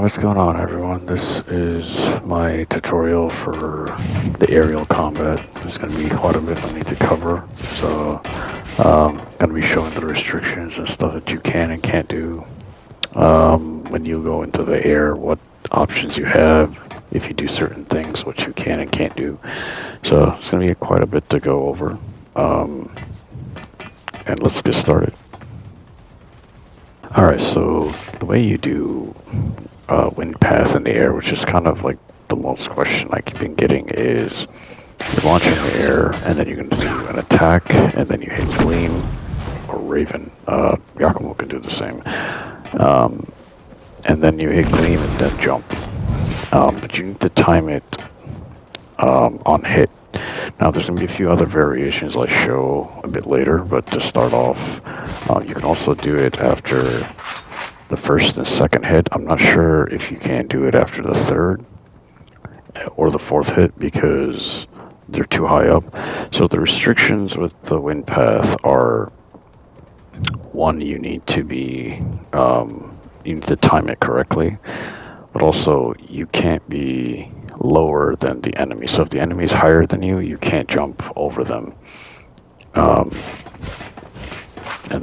What's going on, everyone? This is my tutorial for the aerial combat. There's going to be quite a bit I need to cover, so going to be showing the restrictions and stuff that you can and can't do when you go into the air, what options you have, if you do certain things, what you can and can't do. So it's going to be quite a bit to go over, and let's get started. Alright, so the way you do wind path in the air, which is kind of like the most question I keep been getting, is you're launching in the air, and then you're going to do an attack, and then you hit Gleam or Raven. Yakumo can do the same. And then you hit Gleam and then jump. But you need to time it on hit. Now there's going to be a few other variations I'll show a bit later, but to start off, you can also do it after the first and second hit. I'm not sure if you can do it after the third or the fourth hit because they're too high up. So the restrictions with the wind path are, one, you need to be, you need to time it correctly, but also you can't be lower than the enemy. So if the enemy is higher than you, you can't jump over them. And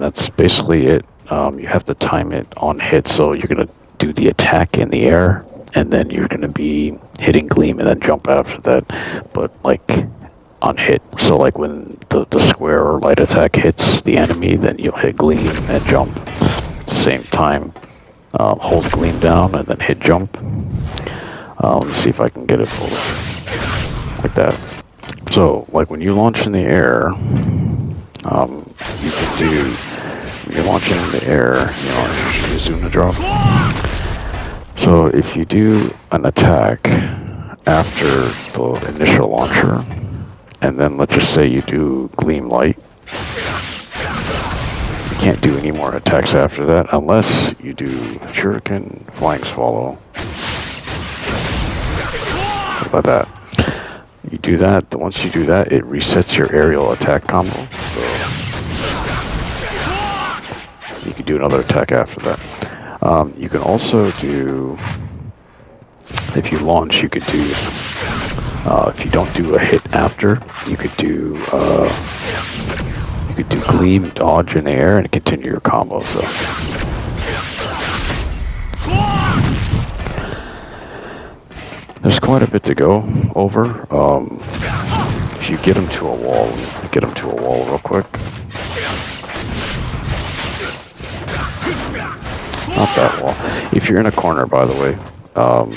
that's basically it. You have to time it on hit, so you're going to do the attack in the air, and then you're going to be hitting Gleam and then jump after that, but like on hit. So like when the square or light attack hits the enemy, then you'll hit Gleam and jump at the same time. Hold Gleam down and then hit jump. Let me see if I can get it full like that. So like when you launch in the air, you can do, when you're launching in the air, you know, you zoom to drop. So if you do an attack after the initial launcher, and then let's just say you do Gleam Light, you can't do any more attacks after that unless you do Shuriken, Flying Swallow, something like that. You do that, once you do that, it resets your aerial attack combo. So you can do another attack after that. You can also do, if you launch, you could do, if you don't do a hit after, you could do Gleam, dodge in the air, and continue your combo. So there's quite a bit to go over. If you get them to a wall, real quick. Not that wall. If you're in a corner, by the way, and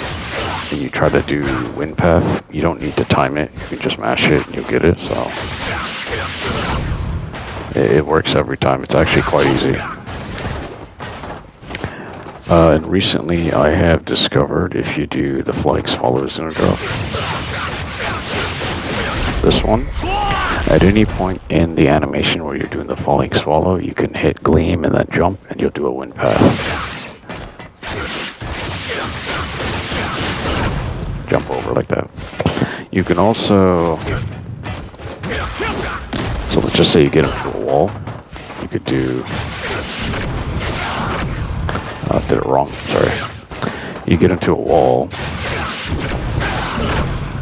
you try to do wind path, you don't need to time it. You can just mash it and you'll get it. So it works every time. It's actually quite easy. And recently I have discovered if you do the Flying Swallow Zoom Drop, this one, at any point in the animation where you're doing the Falling Swallow, you can hit Gleam and then jump and you'll do a wind path. Jump over like that. You can also, so let's just say you get into a wall, you could do, did it wrong, sorry. You get into a wall,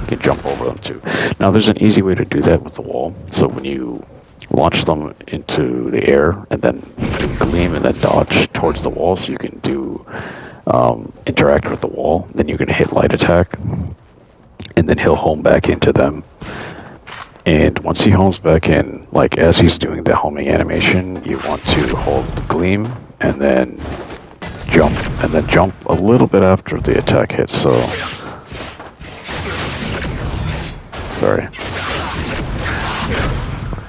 you can jump over them too. Now there's an easy way to do that with the wall. So when you launch them into the air and then do Gleam and then dodge towards the wall, so you can do interact with the wall, then you're going to hit light attack, and then he'll home back into them. And once he homes back in, like as he's doing the homing animation, you want to hold the Gleam and then jump a little bit after the attack hits. So sorry.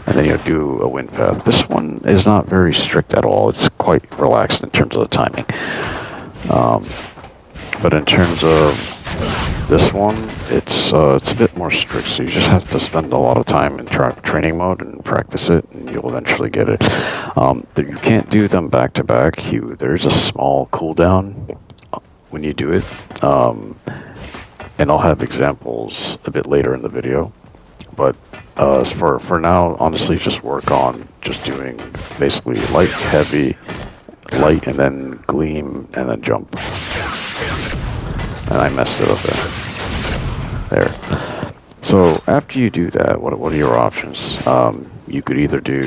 And then you'll do a wind path. This one is not very strict at all. It's quite relaxed in terms of the timing. But in terms of this one, it's a bit more strict. So you just have to spend a lot of time in training mode and practice it, and you'll eventually get it. You can't do them back to back. There's a small cooldown when you do it, and I'll have examples a bit later in the video. But for now, honestly, just work on just doing basically light, heavy, light, and then Gleam, and then jump. and I messed it up there. So after you do that, what are your options? You could either do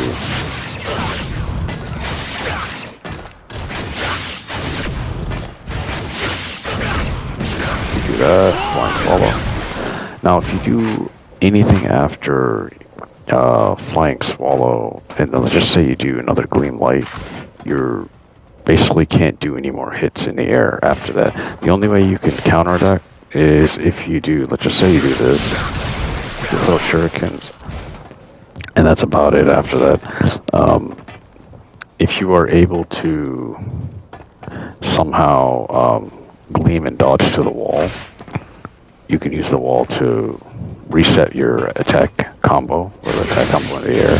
flying swallow. Now, if you do anything after flying swallow, and then let's just say you do another gleam light, you're basically can't do any more hits in the air after that. The only way you can counter that is if you do, let's just say you do this, you throw shurikens, and that's about it after that. If you are able to somehow gleam and dodge to the wall, you can use the wall to reset your attack combo, or the attack combo in the air.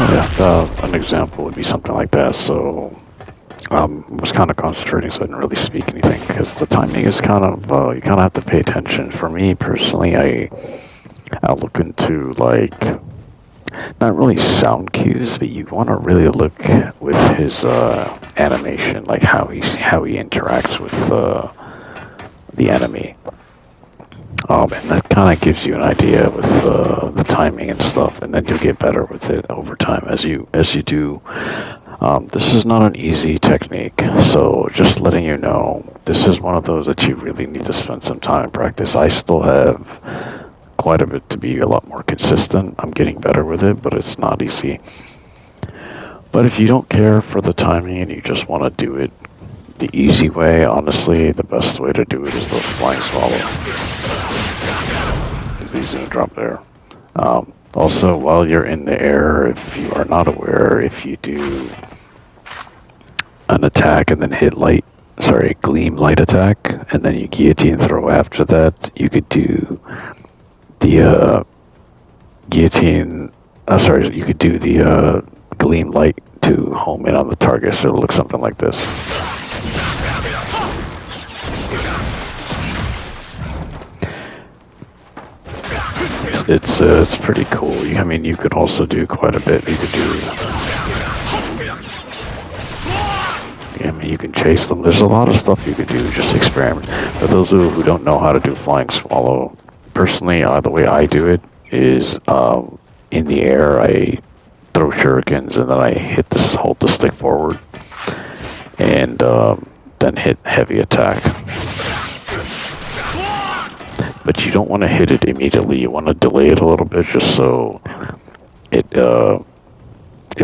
Yeah, an example would be something like that. So I was kind of concentrating, so I didn't really speak anything because the timing is kind of you kind of have to pay attention. For me personally, I look into like not really sound cues, but you want to really look with his animation, like how he interacts with the enemy. And that kind of gives you an idea with the timing and stuff, and then you'll get better with it over time as you do. This is not an easy technique, so just letting you know, this is one of those that you really need to spend some time and practice. I still have quite a bit to be a lot more consistent. I'm getting better with it, but it's not easy. But if you don't care for the timing and you just want to do it the easy way, honestly, the best way to do it is the flying swallow. It's easy to drop there. Also, while you're in the air, if you are not aware, if you do an attack and then gleam light attack, and then you guillotine throw after that, you could do the guillotine. You could do the gleam light to home in on the target, so it'll look something like this. It's pretty cool. I mean, you could also do quite a bit. You could do. I mean, you can chase them. There's a lot of stuff you could do. Just experiment. For those who don't know how to do flying swallow, personally, the way I do it is in the air. I throw shurikens and then I hold the stick forward, and then hit heavy attack. But you don't want to hit it immediately. You want to delay it a little bit just so it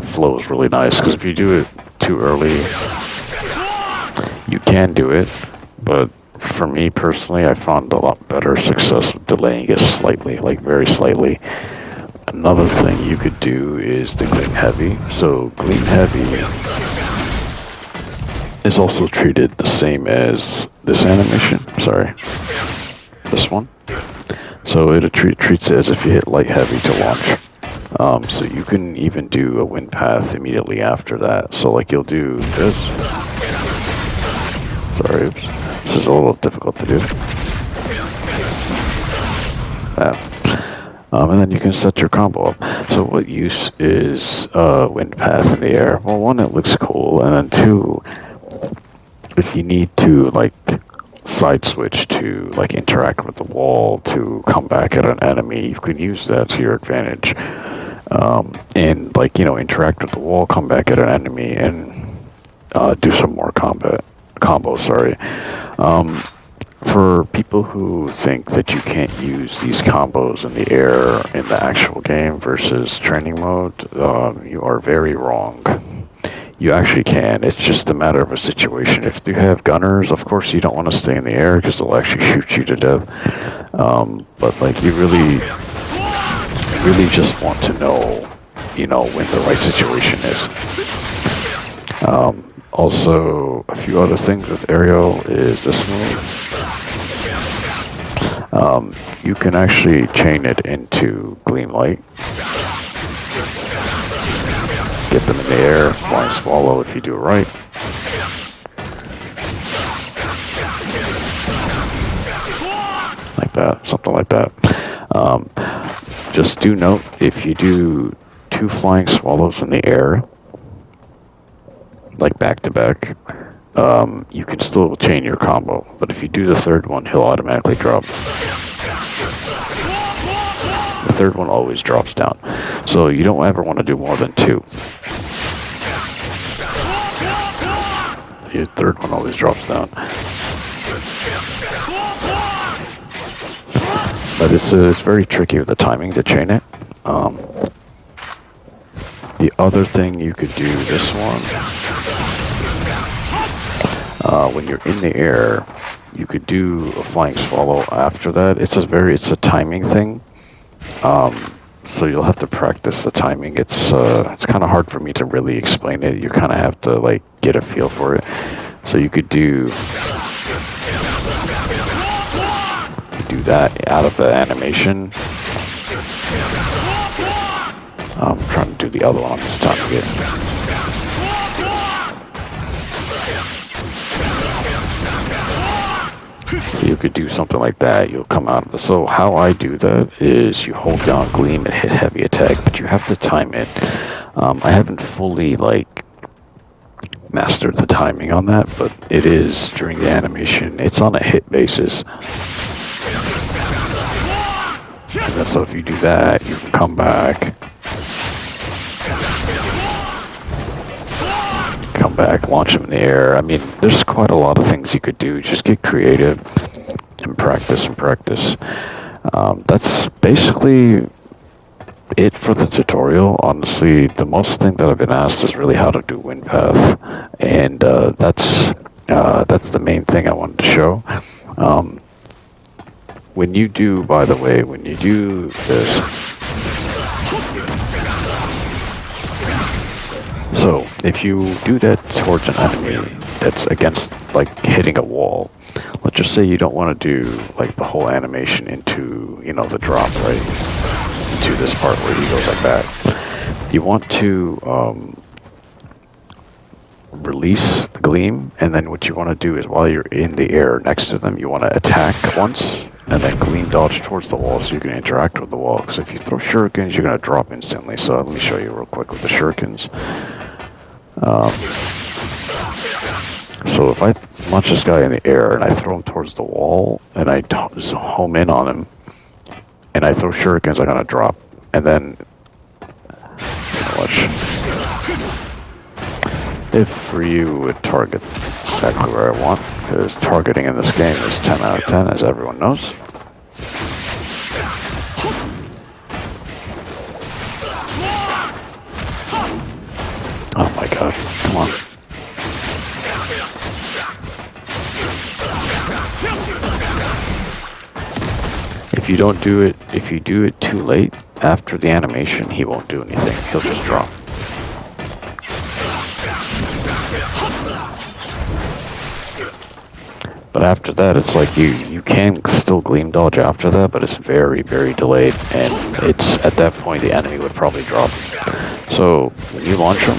flows really nice. Because if you do it too early, you can do it. But for me personally, I found a lot better success with delaying it slightly, like very slightly. Another thing you could do is the gleam heavy. So gleam heavy is also treated the same as this animation. Sorry. This one. So it treats it as if you hit light heavy to launch. So you can even do a wind path immediately after that. So like you'll do this. Sorry, oops. This is a little difficult to do. That. And then you can set your combo up. So what use is wind path in the air? Well, one, it looks cool, and then two, if you need to like side switch to like interact with the wall to come back at an enemy, you can use that to your advantage, and like interact with the wall, come back at an enemy, and do some more combos. Sorry. For people who think that you can't use these combos in the air in the actual game versus training mode, you are very wrong. You actually can. It's just a matter of a situation. If you have gunners, of course you don't want to stay in the air because they'll actually shoot you to death. But like you really just want to know, when the right situation is. Also, a few other things with aerial is this move. You can actually chain it into gleam light. Get them in the air, flying swallow if you do it right. Like that, something like that. just do note, if you do 2 flying swallows in the air, like back to back, you can still chain your combo. But if you do the third one, he'll automatically drop. The third one always drops down. So you don't ever want to do more than 2. The third one always drops down. But it's very tricky with the timing to chain it. The other thing you could do this one, when you're in the air, you could do a flying swallow after that. It's a timing thing. So you'll have to practice the timing. It's kind of hard for me to really explain it. You kind of have to like get a feel for it. So you could do that out of the animation. I'm trying to do the other one this time again. So you could do something like that. You'll come out of it. So how I do that is you hold down Gleam and hit heavy attack, but you have to time it. I haven't fully like mastered the timing on that, but it is during the animation. It's on a hit basis. And so if you do that, you can come back. Launch them in the air. I mean, there's quite a lot of things you could do. Just get creative and practice and practice. That's basically it for the tutorial. Honestly, the most thing that I've been asked is really how to do wind path, and that's the main thing I wanted to show. When you do, by the way, when you do this, so if you do that towards an enemy that's against, like, hitting a wall, let's just say you don't want to do, like, the whole animation into, you know, the drop, right? Into this part where he goes like that. You want to release the Gleam, and then what you want to do is while you're in the air next to them, you want to attack once, and then Gleam dodge towards the wall so you can interact with the wall. Because if you throw shurikens, you're going to drop instantly. So let me show you real quick with the shurikens. So if I launch this guy in the air and I throw him towards the wall, and I home in on him, and I throw shurikens, I'm going to drop. And then, watch. If Ryu would target exactly where I want, because targeting in this game is 10 out of 10, as everyone knows. Oh my god, come on. If you don't do it, if you do it too late after the animation, he won't do anything. He'll just drop. But after that, it's like you can still Gleam dodge after that, but it's very, very delayed, and it's at that point the enemy would probably drop. So when you launch him,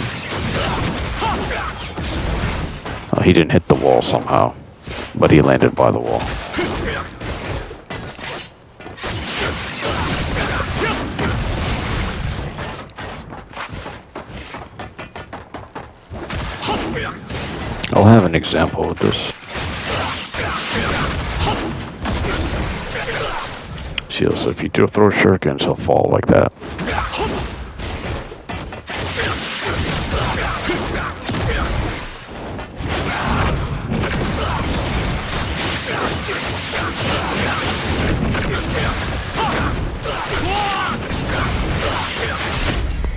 he didn't hit the wall somehow, but he landed by the wall. I'll have an example with this. So if you do throw shurikens, he'll fall like that.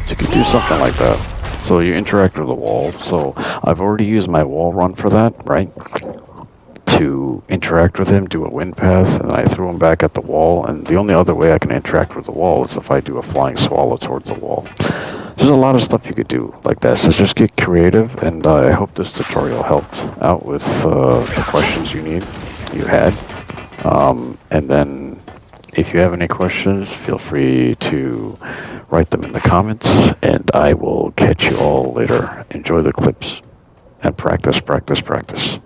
So you can do something like that. So you interact with the wall. So I've already used my wall run for that, right? To interact with him, do a wind path, and I threw him back at the wall. And the only other way I can interact with the wall is if I do a flying swallow towards the wall. There's a lot of stuff you could do like that, so just get creative, and I hope this tutorial helped out with the questions you had. And then if you have any questions, feel free to write them in the comments, and I will catch you all later. Enjoy the clips, and practice, practice, practice.